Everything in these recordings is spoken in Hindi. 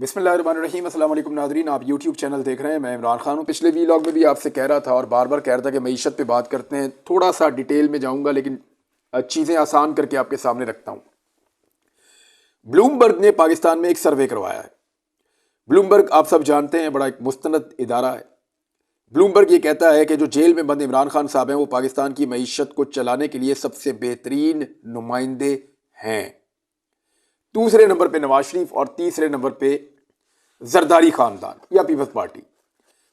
बिस्मिल्लाहिर्रहमानिर्रहीम। अस्सलाम वालेकुम नाज़रीन, आप यूट्यूब चैनल देख रहे हैं। मैं इमरान खान हूँ। पिछले वीलॉग में भी आपसे कह रहा था और बार बार कह रहा था कि मईशत पे बात करते हैं। थोड़ा सा डिटेल में जाऊँगा लेकिन चीज़ें आसान करके आपके सामने रखता हूँ। ब्लूमबर्ग ने पाकिस्तान में एक सर्वे करवाया है। ब्लूमबर्ग आप सब जानते हैं, बड़ा एक मुस्तनद इदारा है। ब्लूमबर्ग ये कहता है कि जो जेल में बंद इमरान खान साहब हैं वो पाकिस्तान की मईशत को चलाने के लिए सबसे बेहतरीन नुमाइंदे हैं। दूसरे नंबर पे नवाज शरीफ और तीसरे नंबर पे जरदारी खानदान या पीपल्स पार्टी।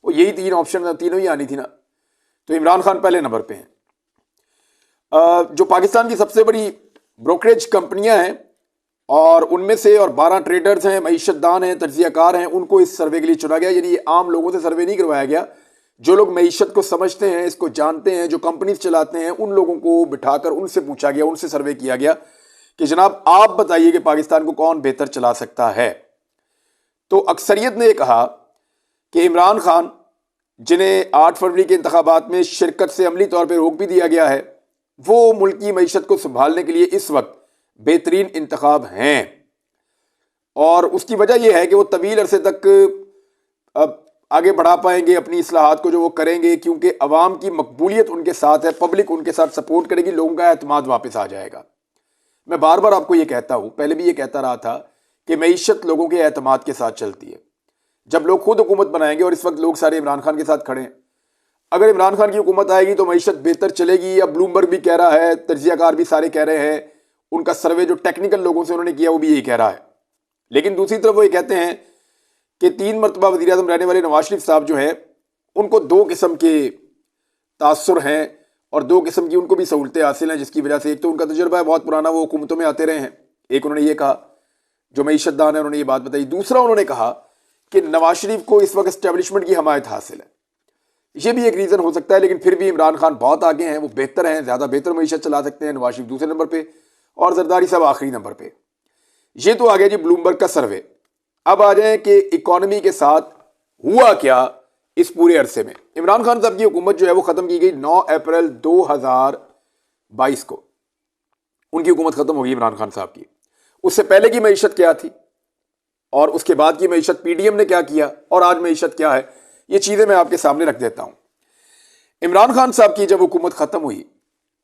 वो यही तीन ऑप्शन, तीनों ही आनी थी ना, तो इमरान खान पहले नंबर पे हैं। जो पाकिस्तान की सबसे बड़ी ब्रोकरेज कंपनियां हैं और उनमें से 12 ट्रेडर्स हैं, मईशतदान हैं, तज्जियाकार हैं, उनको इस सर्वे के लिए चुना गया। यानी ये आम लोगों से सर्वे नहीं करवाया गया। जो लोग मईशत को समझते हैं, इसको जानते हैं, जो कंपनीज चलाते हैं, उन लोगों को बिठाकर उनसे पूछा गया, उनसे सर्वे किया गया कि जनाब आप बताइए कि पाकिस्तान को कौन बेहतर चला सकता है। तो अक्सरियत ने कहा कि इमरान खान, जिन्हें 8 फरवरी के इंतखाबात में शिरकत से अमली तौर पर रोक भी दिया गया है, वो मुल्क की मईशत को संभालने के लिए इस वक्त बेहतरीन इंतखाब हैं। और उसकी वजह यह है कि वो तवील अरसे तक आगे बढ़ा पाएंगे अपनी इस्लाहात को जो वो करेंगे, क्योंकि अवाम की मकबूलियत उनके साथ है, पब्लिक उनके साथ सपोर्ट करेगी, लोगों का एतमाद वापस आ जाएगा। मैं बार बार आपको ये कहता हूं, पहले भी ये कहता रहा था कि मईशत लोगों के एतमाद के साथ चलती है। जब लोग खुद हुकूमत बनाएंगे, और इस वक्त लोग सारे इमरान खान के साथ खड़े हैं, अगर इमरान खान की हुकूमत आएगी तो मईशत बेहतर चलेगी। अब ब्लूमबर्ग भी कह रहा है, तज्जियाकार भी सारे कह रहे हैं, उनका सर्वे जो टेक्निकल लोगों से उन्होंने किया वो भी यही कह रहा है। लेकिन दूसरी तरफ वो ये कहते हैं कि 3 मरतबा वज़ीर आज़म रहने वाले नवाज शरीफ साहब जो है, उनको 2 किस्म के तासुर हैं और 2 किस्म की उनको भी सहूलतें हासिल हैं, जिसकी वजह से एक तो उनका तजुर्बा है बहुत पुराना, वो हुकूमतों में आते रहे हैं। एक उन्होंने ये कहा, जो मईशतदान है उन्होंने ये बात बताई। दूसरा उन्होंने कहा कि नवाज शरीफ को इस वक्त एस्टेब्लिशमेंट की हमायत हासिल है। ये भी एक रीज़न हो सकता है, लेकिन फिर भी इमरान खान बहुत आगे हैं, वो बेहतर हैं, ज़्यादा बेहतर मईशत चला सकते हैं। नवाज शरीफ दूसरे नंबर पर और जरदारी साहब आखिरी नंबर पर। ये तो आ गया जी ब्लूमबर्ग का सर्वे। अब आ जाए कि इकॉनमी के साथ हुआ क्या इस पूरे अरसे में। इमरान खान साहब की हुकूमत जो है वो खत्म की गई 9 अप्रैल 2022 को। उनकी हुकूमत खत्म होगी इमरान खान साहब की। उससे पहले की मईशत क्या थी और उसके बाद की मईशत पीडीएम ने क्या किया और आज मईशत क्या है, ये चीजें मैं आपके सामने रख देता हूं। इमरान खान साहब की जब हुकूमत खत्म हुई,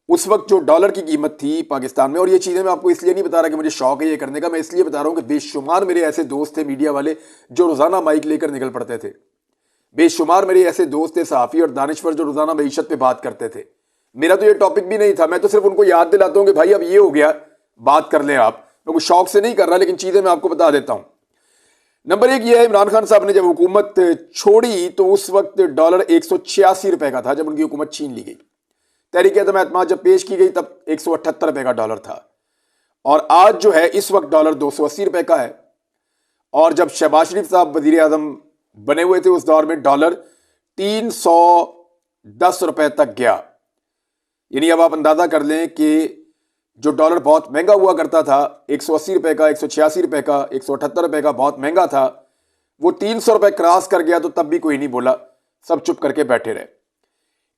उस वक्त जो डॉलर की कीमत थी पाकिस्तान में, और ये चीजें मैं आपको इसलिए नहीं बता रहा कि मुझे शौक है ये करने का, मैं इसलिए बता रहा हूं कि बेशुमार मेरे ऐसे दोस्त थे मीडिया वाले जो रोजाना माइक लेकर निकल पड़ते थे। बेशुमार मेरे ऐसे दोस्त थे सहाफी और दानिश्वर जो रोजाना मईशत पे बात करते थे। मेरा तो ये टॉपिक भी नहीं था, मैं तो सिर्फ उनको याद दिलाता हूं कि भाई अब ये हो गया, बात कर लें आप। मैं कोई शौक से नहीं कर रहा, लेकिन चीजें मैं आपको बता देता हूं। नंबर 1 ये है, इमरान खान साहब ने जब हुकूमत छोड़ी तो उस वक्त डॉलर 186 रुपए का था जब उनकी हुकूमत छीन ली गई। तहरीक-ए-एतमाद जब पेश की गई तब 178 रुपए का डॉलर था, और आज जो है इस वक्त डॉलर 280 रुपए का है। और जब शहबाज शरीफ साहब वजीर आजम बने हुए थे उस दौर में डॉलर 310 रुपए तक गया। यानी अब आप अंदाजा कर लें कि जो डॉलर बहुत महंगा हुआ करता था, 180 रुपए का, 186 रुपए का, 178 रुपए का, बहुत महंगा था, वो 300 रुपए क्रॉस कर गया तो तब भी कोई नहीं बोला, सब चुप करके बैठे रहे।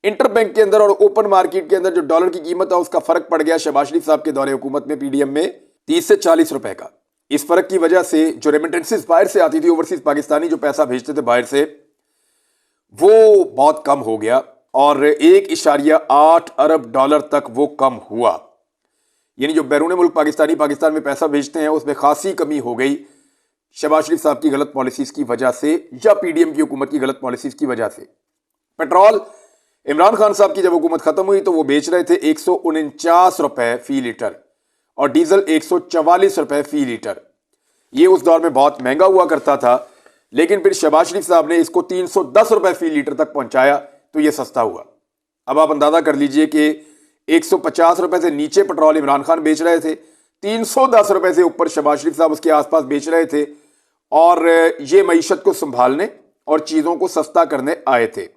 इंटरबैंक के अंदर और ओपन मार्केट के अंदर जो डॉलर की कीमत है उसका फर्क पड़ गया शहबाज शरीफ साहब के दौरे हुकूमत में पीडीएम में 30 से 40 रुपए का। इस फर्क की वजह से जो रेमिटेंसेस बाहर से आती थी, ओवरसीज पाकिस्तानी जो पैसा भेजते थे बाहर से, वो बहुत कम हो गया और 1.8 अरब डॉलर तक वो कम हुआ। यानी जो बैरून मुल्क पाकिस्तानी पाकिस्तान में पैसा भेजते हैं उसमें खासी कमी हो गई शहबाज शरीफ साहब की गलत पॉलिसीज की वजह से या पीडीएम की हुकूमत की गलत पॉलिसीज की वजह से। पेट्रोल इमरान खान साहब की जब हुकूमत खत्म हुई तो वो बेच रहे थे 149 रुपए फी लीटर और डीजल 144 रुपए फी लीटर। ये उस दौर में बहुत महंगा हुआ करता था, लेकिन फिर शहबाज शरीफ साहब ने इसको 310 रुपए फी लीटर तक पहुंचाया तो ये सस्ता हुआ। अब आप अंदाजा कर लीजिए कि 150 रुपए से नीचे पेट्रोल इमरान खान बेच रहे थे, 310 रुपए से ऊपर शहबाज शरीफ साहब उसके आसपास बेच रहे थे, और ये मईशत को संभालने और चीजों को सस्ता करने आए थे।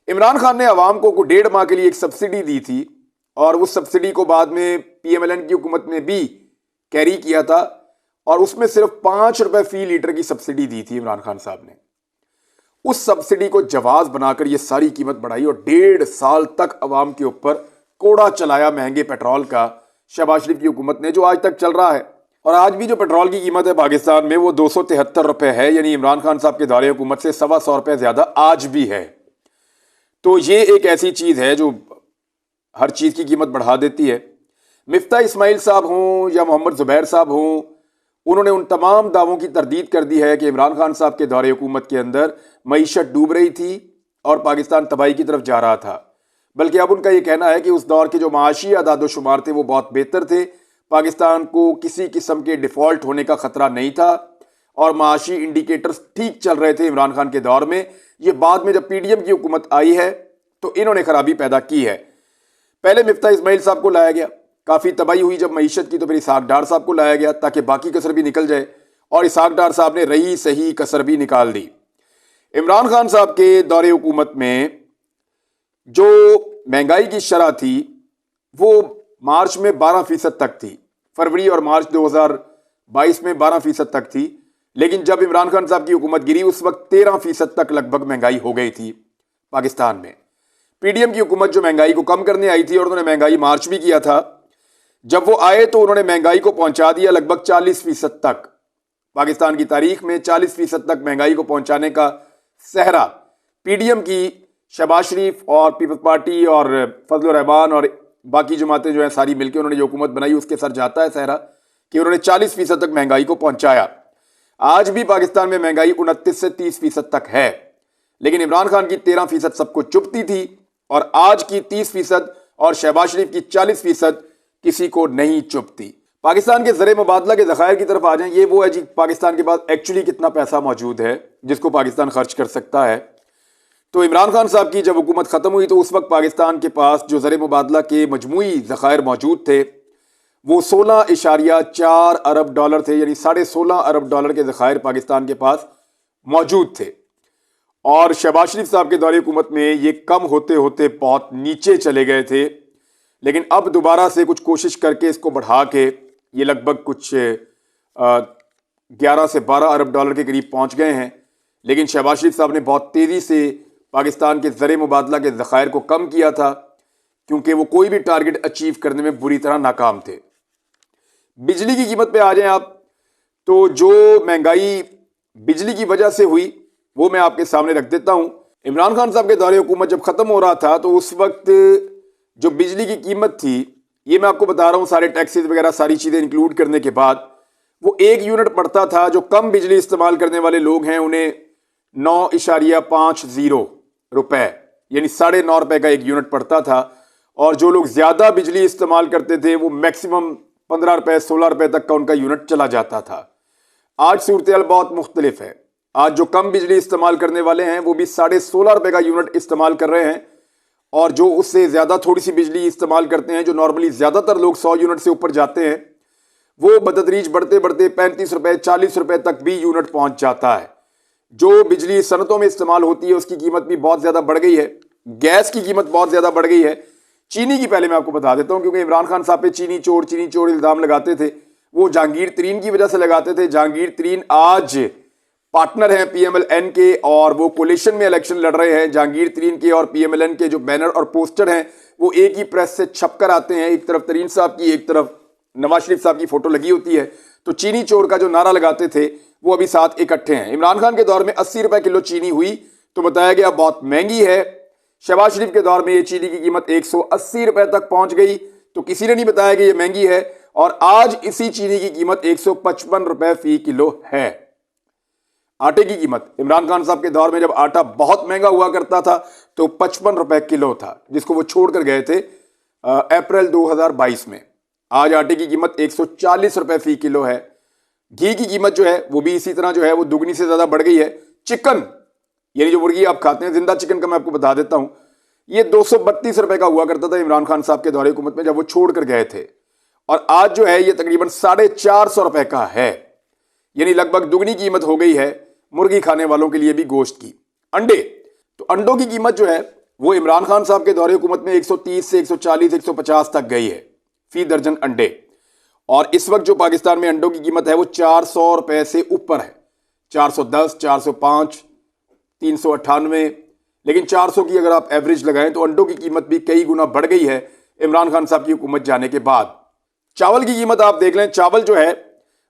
इमरान खान ने अवाम को 1.5 माह के लिए एक सब्सिडी दी थी और उस सब्सिडी को बाद में पीएमएलएन की हुकूमत ने भी कैरी किया था, और उसमें सिर्फ 5 रुपए फी लीटर की सब्सिडी दी थी इमरान खान साहब ने। उस सब्सिडी को जवाज बनाकर ये सारी कीमत बढ़ाई और 1.5 साल तक अवाम के ऊपर कोड़ा चलाया महंगे पेट्रोल का शहबाज शरीफ की हुकूमत ने, जो आज तक चल रहा है। और आज भी जो पेट्रोल की कीमत है पाकिस्तान में वो 273 रुपये है, यानी इमरान खान साहब के दौरे हुकूमत से 125 रुपये ज़्यादा आज भी है। तो ये एक ऐसी चीज़ है जो हर चीज़ की कीमत बढ़ा देती है। मिफ्ता इस्माइल साहब हों या मोहम्मद ज़ुबैर साहब हों, उन्होंने उन तमाम दावों की तरदीद कर दी है कि इमरान खान साहब के दौरे हुकूमत के अंदर मईशत डूब रही थी और पाकिस्तान तबाही की तरफ जा रहा था। बल्कि अब उनका ये कहना है कि उस दौर के जो माशी अदाद शुमार थे वो बहुत बेहतर थे, पाकिस्तान को किसी किस्म के डिफ़ॉल्ट होने का ख़तरा नहीं था और माशी इंडिकेटर्स ठीक चल रहे थे इमरान खान के दौर में। ये बाद में जब PDM की हुकूमत आई है तो इन्होंने खराबी पैदा की है। पहले मिफ्ता इस्माइल साहब को लाया गया, काफ़ी तबाही हुई जब मईशत की, तो फिर इसहाक डार साहब को लाया गया ताकि बाकी कसर भी निकल जाए, और इसहाक डार साहब ने रही सही कसर भी निकाल दी। इमरान खान साहब के दौरे हुकूमत में जो महंगाई की शरह थी वो मार्च में 12% तक थी, फरवरी और मार्च 2022 में 12% तक थी, लेकिन जब इमरान खान साहब की हुकूमत गिरी उस वक्त 13% तक लगभग महंगाई हो गई थी पाकिस्तान में। PDM की हुकूमत जो महंगाई को कम करने आई थी, और उन्होंने महंगाई मार्च भी किया था, जब वो आए तो उन्होंने महंगाई को पहुंचा दिया लगभग 40% तक। पाकिस्तान की तारीख में 40% तक महंगाई को पहुंचाने का सहरा PDM की शहबाज शरीफ और पीपल्स पार्टी और फजल रहमान और बाकी जमातें जो है सारी मिलकर उन्होंने जो हुकूमत बनाई उसके सर जाता है सहरा कि उन्होंने 40% तक महंगाई को पहुंचाया। आज भी पाकिस्तान में महंगाई 29 से 30% तक है, लेकिन इमरान खान की 13% सबको चुभती थी और आज की 30% और शहबाज शरीफ की 40% किसी को नहीं चुभती। पाकिस्तान के ज़र मुबादला के ज़खायर की तरफ आ जाएं। ये वो है जी, पाकिस्तान के पास एक्चुअली कितना पैसा मौजूद है जिसको पाकिस्तान खर्च कर सकता है। तो इमरान खान साहब की जब हुकूमत ख़त्म हुई तो उस वक्त पाकिस्तान के पास जो ज़र मुबादला के मजमूई ज़खायर मौजूद थे वो 16.4 अरब डॉलर थे, यानी 16.5 अरब डॉलर के ज़खायर पाकिस्तान के पास मौजूद थे। और शहबाज शरीफ साहब के दौरे हुकूमत में ये कम होते होते बहुत नीचे चले गए थे, लेकिन अब दोबारा से कुछ कोशिश करके इसको बढ़ा के ये लगभग कुछ 11 से 12 अरब डॉलर के करीब पहुंच गए हैं। लेकिन शहबाज शरीफ साहब ने बहुत तेज़ी से पाकिस्तान के ज़र मुबादला के ज़खायर को कम किया था क्योंकि वो कोई भी टारगेट अचीव करने में बुरी तरह नाकाम थे। बिजली की कीमत पे आ जाएं आप, तो जो महंगाई बिजली की वजह से हुई वो मैं आपके सामने रख देता हूं। इमरान खान साहब के दौरे हुकूमत जब ख़त्म हो रहा था तो उस वक्त जो बिजली की कीमत थी, ये मैं आपको बता रहा हूँ सारे टैक्सेस वगैरह सारी चीज़ें इंक्लूड करने के बाद, वो 1 यूनिट पड़ता था। जो कम बिजली इस्तेमाल करने वाले लोग हैं उन्हें 9.50 रुपए यानी 9.5 रुपए का 1 यूनिट पड़ता था, और जो लोग ज़्यादा बिजली इस्तेमाल करते थे वो मैक्सिमम 15 रुपए 16 रुपए तक का उनका यूनिट चला जाता था। आज सूरत हाल बहुत मुख्तलिफ है। आज जो कम बिजली इस्तेमाल करने वाले हैं वो भी 16.5 रुपए का यूनिट इस्तेमाल कर रहे हैं, और जो उससे ज़्यादा थोड़ी सी बिजली इस्तेमाल करते हैं, जो नॉर्मली ज़्यादातर लोग 100 यूनिट से ऊपर जाते हैं, वो बतदरीज बढ़ते बढ़ते 35 रुपए 40 रुपए तक भी यूनिट पहुंच जाता है। जो बिजली सनतों में इस्तेमाल होती है उसकी कीमत भी बहुत ज़्यादा बढ़ गई है। गैस की कीमत बहुत ज़्यादा बढ़ गई है। चीनी की पहले मैं आपको बता देता हूँ, क्योंकि इमरान खान साहब पे चीनी चोर इल्ज़ाम लगाते थे, वो जहांगीर तरीन की वजह से लगाते थे। जहांगीर तरीन आज पार्टनर हैं PMLN के और वो कोलिशन में इलेक्शन लड़ रहे हैं। जहांगीर तरीन के और PMLN के जो बैनर और पोस्टर हैं वो एक ही प्रेस से छपकर आते हैं, एक तरफ तरीन साहब की एक तरफ नवाज शरीफ साहब की फोटो लगी होती है। तो चीनी चोर का जो नारा लगाते थे वो अभी साथ इकट्ठे हैं। इमरान खान के दौर में 80 रुपए किलो चीनी हुई तो बताया गया बहुत महंगी है। शहबाज शरीफ के दौर में ये चीनी की कीमत 180 रुपए तक पहुंच गई तो किसी ने नहीं बताया कि ये महंगी है, और आज इसी चीनी की कीमत 155 रुपए फी किलो है। आटे की कीमत इमरान खान साहब के दौर में जब आटा बहुत महंगा हुआ करता था तो 55 रुपए किलो था, जिसको वो छोड़कर गए थे अप्रैल 2022 में। आज आटे की कीमत 140 रुपए फी किलो है। घी की कीमत जो है वो भी इसी तरह जो है वो दुगनी से ज्यादा बढ़ गई है। चिकन यानी जो मुर्गी आप खाते हैं, जिंदा चिकन का मैं आपको बता देता हूं, ये 232 रुपए का हुआ करता था इमरान खान साहब के दौरे हुकूमत में जब वो छोड़ कर गए थे, और आज जो है ये तकरीबन 450 रुपए का है, यानी लगभग दुगनी कीमत हो गई है मुर्गी खाने वालों के लिए भी गोश्त की। अंडे, तो अंडों की कीमत जो है वो इमरान खान साहब के दौरे हुकूमत में 130 से 140 150 तक गई है फी दर्जन अंडे, और इस वक्त जो पाकिस्तान में अंडों की कीमत है वो 400 रुपए से ऊपर है। 410, 405, 398, लेकिन 400 की अगर आप एवरेज लगाएं तो अंडों की कीमत भी कई गुना बढ़ गई है इमरान खान साहब की हुकूमत जाने के बाद। चावल की कीमत आप देख लें, चावल जो है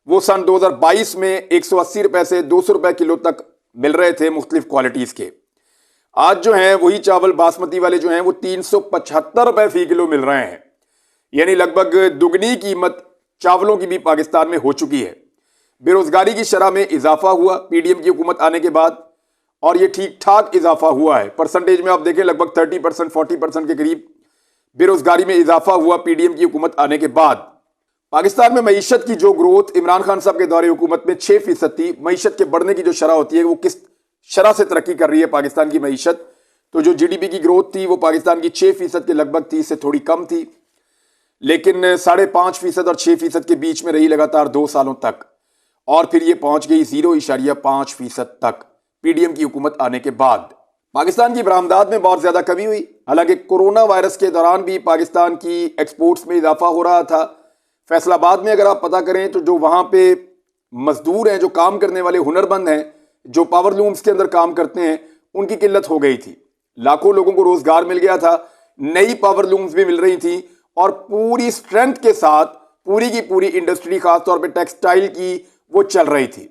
वो सन 2022 में 180 रुपए से 200 रुपए किलो तक मिल रहे थे मुख्तलिफ क्वालिटीज के। आज जो है वही चावल बासमती वाले जो हैं वो 375 रुपए फी किलो मिल रहे हैं, यानी लगभग दुगनी कीमत चावलों की भी पाकिस्तान में हो चुकी है। बेरोजगारी की शरह में इजाफा हुआ पीडीएम की हुकूमत आने के बाद, और ये ठीक ठाक इजाफा हुआ है। परसेंटेज में आप देखें लगभग 30% 40% के करीब बेरोजगारी में इजाफा हुआ पीडीएम की हुकूमत आने के बाद। पाकिस्तान में मईशत की जो ग्रोथ इमरान खान साहब के दौरे हुकूमत में 6% थी। मईशत के बढ़ने की जो शरह होती है वो किस शरह से तरक्की कर रही है पाकिस्तान की मईशत, तो जो जीडीपी की ग्रोथ थी वो पाकिस्तान की 6% के लगभग थी, इससे थोड़ी कम थी, लेकिन 5.5% और 6% के बीच में रही लगातार 2 सालों तक, और फिर ये पहुंच गई 0.5% तक पीडीएम की हुकूमत आने के बाद। पाकिस्तान की बरामदात में बहुत ज्यादा कमी हुई। हालांकि कोरोना वायरस के दौरान भी पाकिस्तान की एक्सपोर्ट्स में इजाफा हो रहा था। फैसलाबाद में अगर आप पता करें तो जो वहां पे मजदूर हैं, जो काम करने वाले हुनरमंद हैं, जो पावर लूम्स के अंदर काम करते हैं, उनकी किल्लत हो गई थी। लाखों लोगों को रोजगार मिल गया था, नई पावर लूम्स भी मिल रही थी, और पूरी स्ट्रेंथ के साथ पूरी की पूरी इंडस्ट्री खासतौर पे टेक्सटाइल की वो चल रही थी।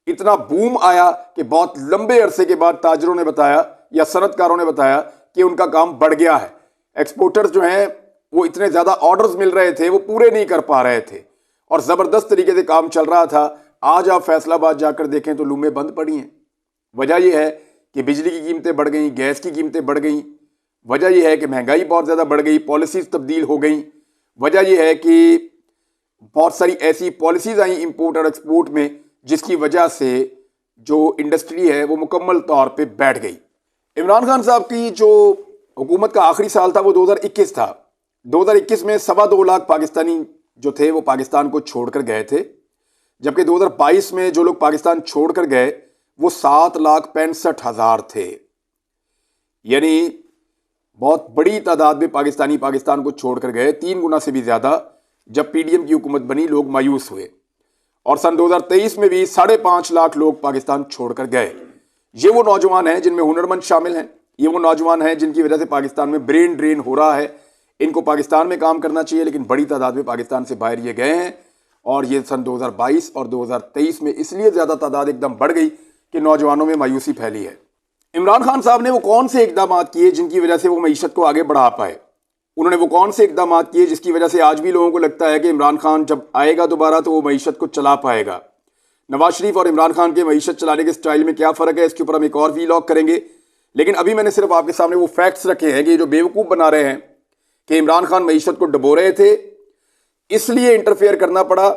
इतना बूम आया कि बहुत लंबे अरसे के बाद ताजरों ने बताया या सनतकारों ने बताया कि उनका काम बढ़ गया है। एक्सपोर्टर्स जो हैं वो इतने ज्यादा ऑर्डर्स मिल रहे थे, वो पूरे नहीं कर पा रहे थे, और जबरदस्त तरीके से काम चल रहा था। आज आप फैसलाबाद जाकर देखें तो लूमें बंद पड़ी हैं। वजह यह है कि बिजली की कीमतें बढ़ गई, गैस की कीमतें बढ़ गई। वजह यह है कि महंगाई बहुत ज्यादा बढ़ गई, पॉलिसीज तब्दील हो गई। वजह यह है कि बहुत सारी ऐसी पॉलिसीज आई इंपोर्ट और एक्सपोर्ट में जिसकी वजह से जो इंडस्ट्री है वो मुकम्मल तौर पे बैठ गई। इमरान खान साहब की जो हुकूमत का आखिरी साल था वो 2021 था। 2021 में 2.25 लाख पाकिस्तानी जो थे वो पाकिस्तान को छोड़कर गए थे, जबकि 2022 में जो लोग पाकिस्तान छोड़कर गए वो 7,65,000 थे। यानी बहुत बड़ी तादाद में पाकिस्तानी पाकिस्तान को छोड़कर गए, 3 गुना से भी ज्यादा। जब पीडीएम की हुकूमत बनी लोग मायूस हुए, और सन 2023 में भी 5.5 लाख लोग पाकिस्तान छोड़कर गए। ये वो नौजवान हैं जिनमें हुनरमंद शामिल हैं, ये वो नौजवान हैं जिनकी वजह से पाकिस्तान में ब्रेन ड्रेन हो रहा है। इनको पाकिस्तान में काम करना चाहिए, लेकिन बड़ी तादाद में पाकिस्तान से बाहर ये गए हैं, और ये सन 2022 और 2023 में इसलिए ज्यादा तादाद एकदम बढ़ गई कि नौजवानों में मायूसी फैली है। इमरान खान साहब ने वो कौन से इकदाम किए जिनकी वजह से वो मईशत को आगे बढ़ा पाए? उन्होंने वो कौन से इकदाम किए जिसकी वजह से आज भी लोगों को लगता है कि इमरान खान जब आएगा दोबारा तो वो मईशत को चला पाएगा? नवाज शरीफ और इमरान खान के मईशत चलाने के स्टाइल में क्या फर्क है, इसके ऊपर हम एक और वीलॉग करेंगे। लेकिन अभी मैंने सिर्फ आपके सामने वो फैक्ट्स रखे हैं कि ये जो बेवकूफ बना रहे हैं कि इमरान खान मईशत को डबो रहे थे, इसलिए इंटरफेयर करना पड़ा,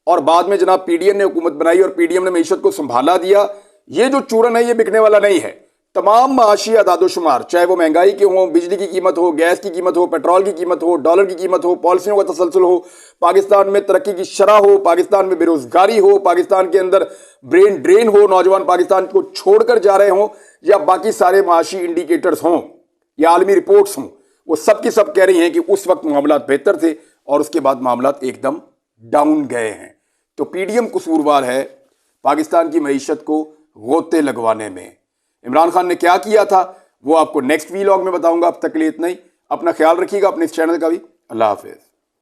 और बाद में जनाब पीडीएम ने हुकूमत बनाई और पीडीएम ने मईशत को संभाला दिया। ये जो चूरन है ये बिकने वाला नहीं है। तमाम माशी अदादोशुमार, चाहे वो महंगाई के हों, बिजली की कीमत हो, गैस की कीमत हो, पेट्रोल की कीमत हो, डॉलर की कीमत हो, पॉलिसियों का तसलसल हो, पाकिस्तान में तरक्की की शरह हो, पाकिस्तान में बेरोजगारी हो, पाकिस्तान के अंदर ब्रेन ड्रेन हो, नौजवान पाकिस्तान को छोड़कर जा रहे हों, या बाकी सारे माशी इंडिकेटर्स हों या आलमी रिपोर्ट्स हों, वो सब की सब कह रही हैं कि उस वक्त मामलात बेहतर थे और उसके बाद मामलात एकदम डाउन गए हैं। तो पीडीएम कसूरवार है पाकिस्तान की मईशत को गोते लगवाने में। इमरान खान ने क्या किया था वो आपको नेक्स्ट वीलॉग में बताऊंगा। अब तक के लिए इतना ही। अपना ख्याल रखिएगा, अपने इस चैनल का भी। अल्लाह हाफिज।